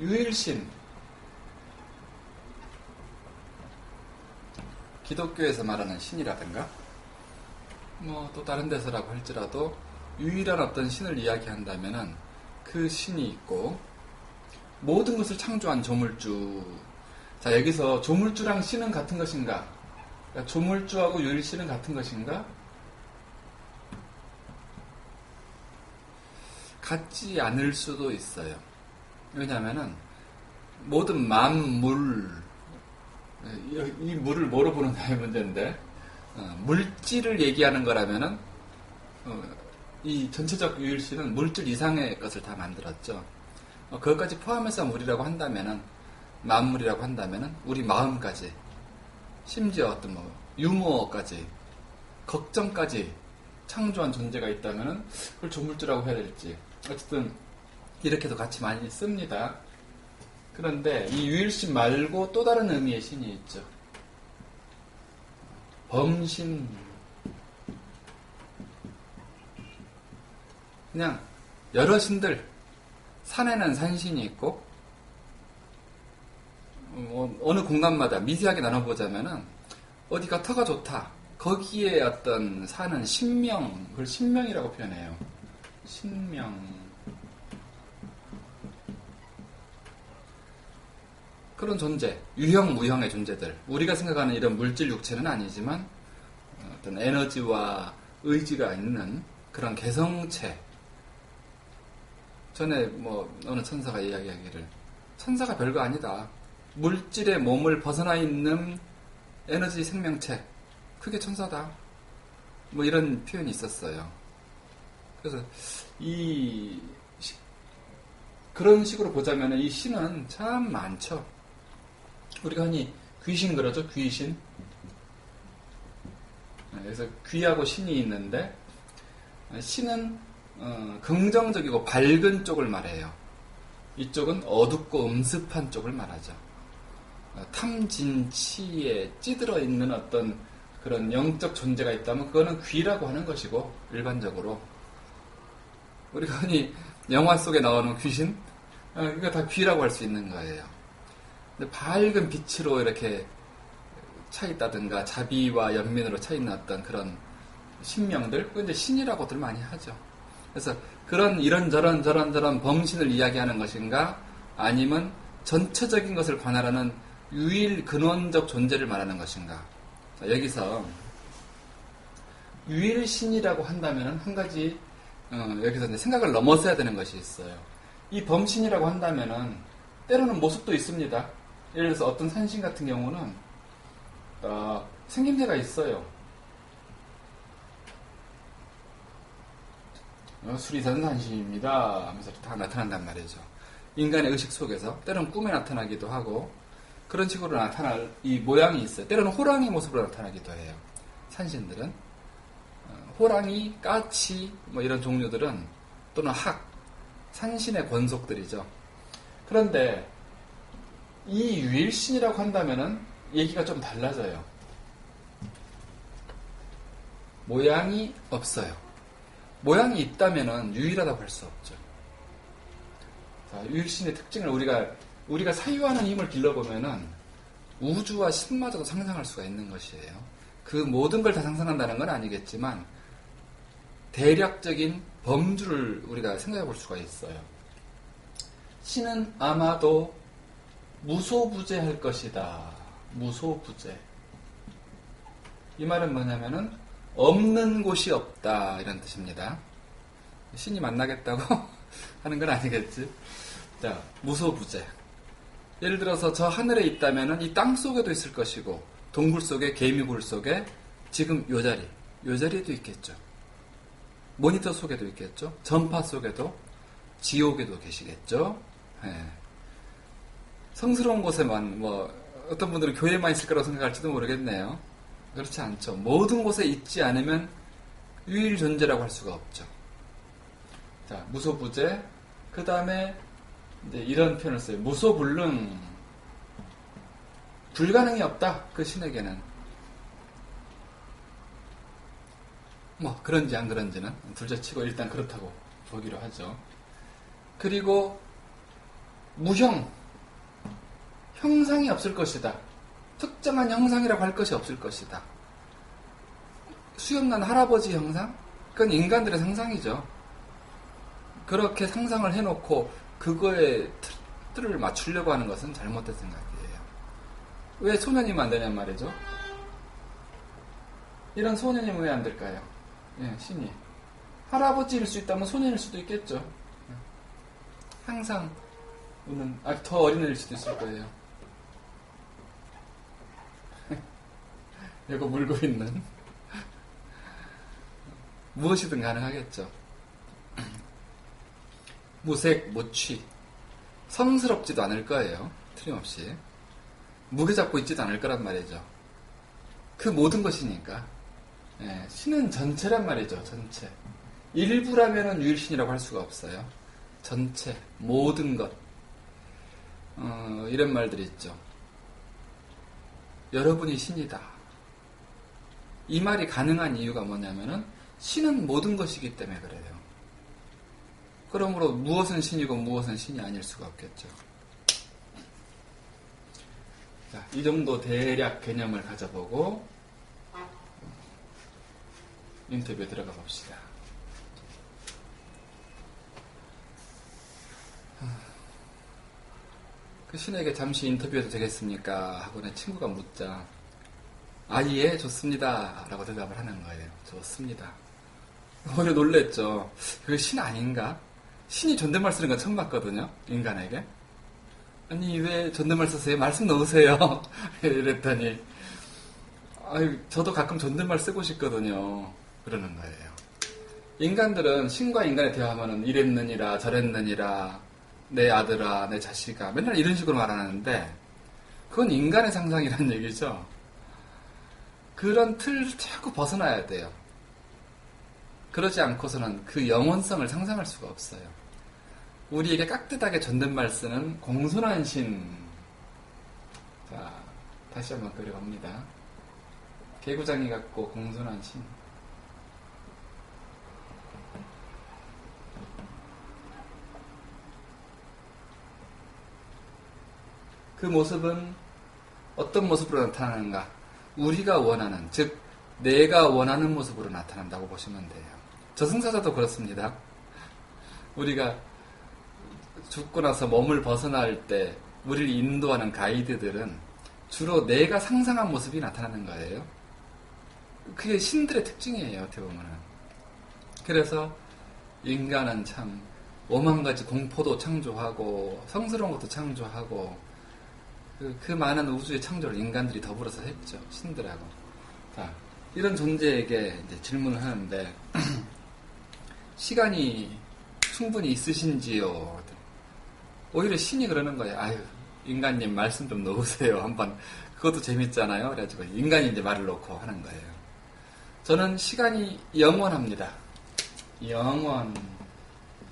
유일신, 기독교에서 말하는 신이라든가 뭐 또 다른 데서라고 할지라도 유일한 어떤 신을 이야기한다면은 그 신이 있고 모든 것을 창조한 조물주. 자, 여기서 조물주랑 신은 같은 것인가? 그러니까 조물주하고 유일신은 같은 것인가? 같지 않을 수도 있어요. 왜냐하면은 모든 만물, 이 물을 뭐로 보느냐의 문제인데, 물질을 얘기하는 거라면은 이 전체적 유일신은 물질 이상의 것을 다 만들었죠. 그것까지 포함해서 물이라고 한다면은, 만물이라고 한다면은 우리 마음까지, 심지어 어떤 뭐 유머까지, 걱정까지 창조한 존재가 있다면은 그걸 조물주라고 해야 될지, 어쨌든 이렇게도 같이 많이 씁니다. 그런데 이 유일신 말고 또 다른 의미의 신이 있죠. 범신. 그냥 여러 신들, 산에는 산신이 있고 어느 공간마다 미세하게 나눠보자면은 어디가 터가 좋다, 거기에 어떤 사는 신명, 그걸 신명이라고 표현해요. 신명. 그런 존재, 유형, 무형의 존재들. 우리가 생각하는 이런 물질 육체는 아니지만 어떤 에너지와 의지가 있는 그런 개성체. 전에 뭐 어느 천사가 이야기하기를, 천사가 별거 아니다, 물질의 몸을 벗어나 있는 에너지 생명체, 그게 천사다, 뭐 이런 표현이 있었어요. 그래서 그런 식으로 보자면 이 신은 참 많죠. 우리가 흔히 귀신 그러죠. 귀신. 그래서 귀하고 신이 있는데, 신은 긍정적이고 밝은 쪽을 말해요. 이쪽은 어둡고 음습한 쪽을 말하죠. 탐진치에 찌들어 있는 어떤 그런 영적 존재가 있다면 그거는 귀라고 하는 것이고, 일반적으로 우리가 흔히 영화 속에 나오는 귀신, 이거 다 귀라고 할 수 있는 거예요. 근데 밝은 빛으로 이렇게 차 있다든가 자비와 연민으로 차 있는 어떤 그런 신명들, 그건 이제 신이라고들 많이 하죠. 그래서 그런 이런저런 저런 범신을 이야기하는 것인가, 아니면 전체적인 것을 관할하는 유일 근원적 존재를 말하는 것인가. 자, 여기서 유일신이라고 한다면 한 가지 여기서 이제 생각을 넘어서야 되는 것이 있어요. 이 범신이라고 한다면은 때로는 모습도 있습니다. 예를 들어서 어떤 산신 같은 경우는 생김새가 있어요. 수리산 산신입니다 하면서 다 나타난단 말이죠. 인간의 의식 속에서 때로는 꿈에 나타나기도 하고, 그런 식으로 나타날 이 모양이 있어요. 때로는 호랑이 모습으로 나타나기도 해요. 산신들은 호랑이, 까치 뭐 이런 종류들은, 또는 산신의 권속들이죠. 그런데 이 유일신이라고 한다면은 얘기가 좀 달라져요. 모양이 없어요. 모양이 있다면은 유일하다고 할 수 없죠. 자, 유일신의 특징을 우리가 사유하는 힘을 길러보면은 우주와 신마저도 상상할 수가 있는 것이에요. 그 모든 걸 다 상상한다는 건 아니겠지만 대략적인 범주를 우리가 생각해 볼 수가 있어요. 신은 아마도 무소부재할 것이다. 무소부재. 이 말은 뭐냐면은 없는 곳이 없다, 이런 뜻입니다. 신이 만나겠다고 하는 건 아니겠지. 자, 무소부재. 예를 들어서 저 하늘에 있다면은 이 땅 속에도 있을 것이고, 동굴 속에, 개미굴 속에, 지금 요 자리에도 있겠죠. 모니터 속에도 있겠죠. 전파 속에도, 지옥에도 계시겠죠. 예. 성스러운 곳에만, 어떤 분들은 교회만 있을 거라고 생각할지도 모르겠네요. 그렇지 않죠. 모든 곳에 있지 않으면 유일 존재라고 할 수가 없죠. 자, 무소부재. 그 다음에 이제 이런 표현을 써요. 무소불능. 불가능이 없다, 그 신에게는. 그런지 안 그런지는 둘째치고 일단 그렇다고 보기로 하죠. 그리고 무형, 형상이 없을 것이다. 특정한 형상이라고 할 것이 없을 것이다. 수염난 할아버지 형상? 그건 인간들의 상상이죠. 그렇게 상상을 해놓고 그거에 틀을 맞추려고 하는 것은 잘못된 생각이에요. 왜 소년이면 안 되냔 말이죠. 이런 소년이면 왜 안 될까요? 예, 신이. 할아버지일 수 있다면 소년일 수도 있겠죠. 항상 더 어린 애일 수도 있을 거예요. 이거 물고 있는 무엇이든 가능하겠죠. 무색, 무취, 성스럽지도 않을 거예요. 틀림없이 무게 잡고 있지도 않을 거란 말이죠. 그 모든 것이니까. 예, 신은 전체란 말이죠. 전체. 일부라면은 유일신이라고 할 수가 없어요. 전체, 모든 것. 이런 말들이 있죠. 여러분이 신이다. 이 말이 가능한 이유가 뭐냐면은 신은 모든 것이기 때문에 그래요. 그러므로 무엇은 신이고 무엇은 신이 아닐 수가 없겠죠. 자, 이 정도 대략 개념을 가져보고 인터뷰에 들어가 봅시다. 그 신에게 잠시 인터뷰해도 되겠습니까? 하고 내 친구가 묻자 예, 좋습니다. 라고 대답을 하는 거예요. 좋습니다. 오히려 놀랬죠. 그게 신 아닌가? 신이 존댓말 쓰는 건 처음 봤거든요. 인간에게. 아니, 왜 존댓말 쓰세요? 말씀 넣으세요. 이랬더니 저도 가끔 존댓말 쓰고 싶거든요. 그러는 거예요. 인간들은 신과 인간의 대화하면은 이랬느니라 저랬느니라 내 아들아 내 자식아 맨날 이런 식으로 말하는데 그건 인간의 상상이라는 얘기죠. 그런 틀 자꾸 벗어나야 돼요. 그러지 않고서는 그 영원성을 상상할 수가 없어요. 우리에게 깍듯하게 존댓말 쓰는 공손한 신. 자, 다시 한번 그려봅니다. 개구장이 같고 공손한 신. 그 모습은 어떤 모습으로 나타나는가? 우리가 원하는, 즉 내가 원하는 모습으로 나타난다고 보시면 돼요. 저승사자도 그렇습니다. 우리가 죽고 나서 몸을 벗어날 때 우리를 인도하는 가이드들은 주로 내가 상상한 모습이 나타나는 거예요. 그게 신들의 특징이에요. 어떻게 보면은. 그래서 인간은 참 오만 가지 공포도 창조하고 성스러운 것도 창조하고 그 많은 우주의 창조를 인간들이 더불어서 했죠. 신들하고. 자, 이런 존재에게 이제 질문을 하는데 시간이 충분히 있으신지요? 오히려 신이 그러는 거예요. 인간님 말씀 좀 넣으세요. 한번. 그것도 재밌잖아요. 그래가지고 인간이 이제 말을 놓고 하는 거예요. 저는 시간이 영원합니다. 영원.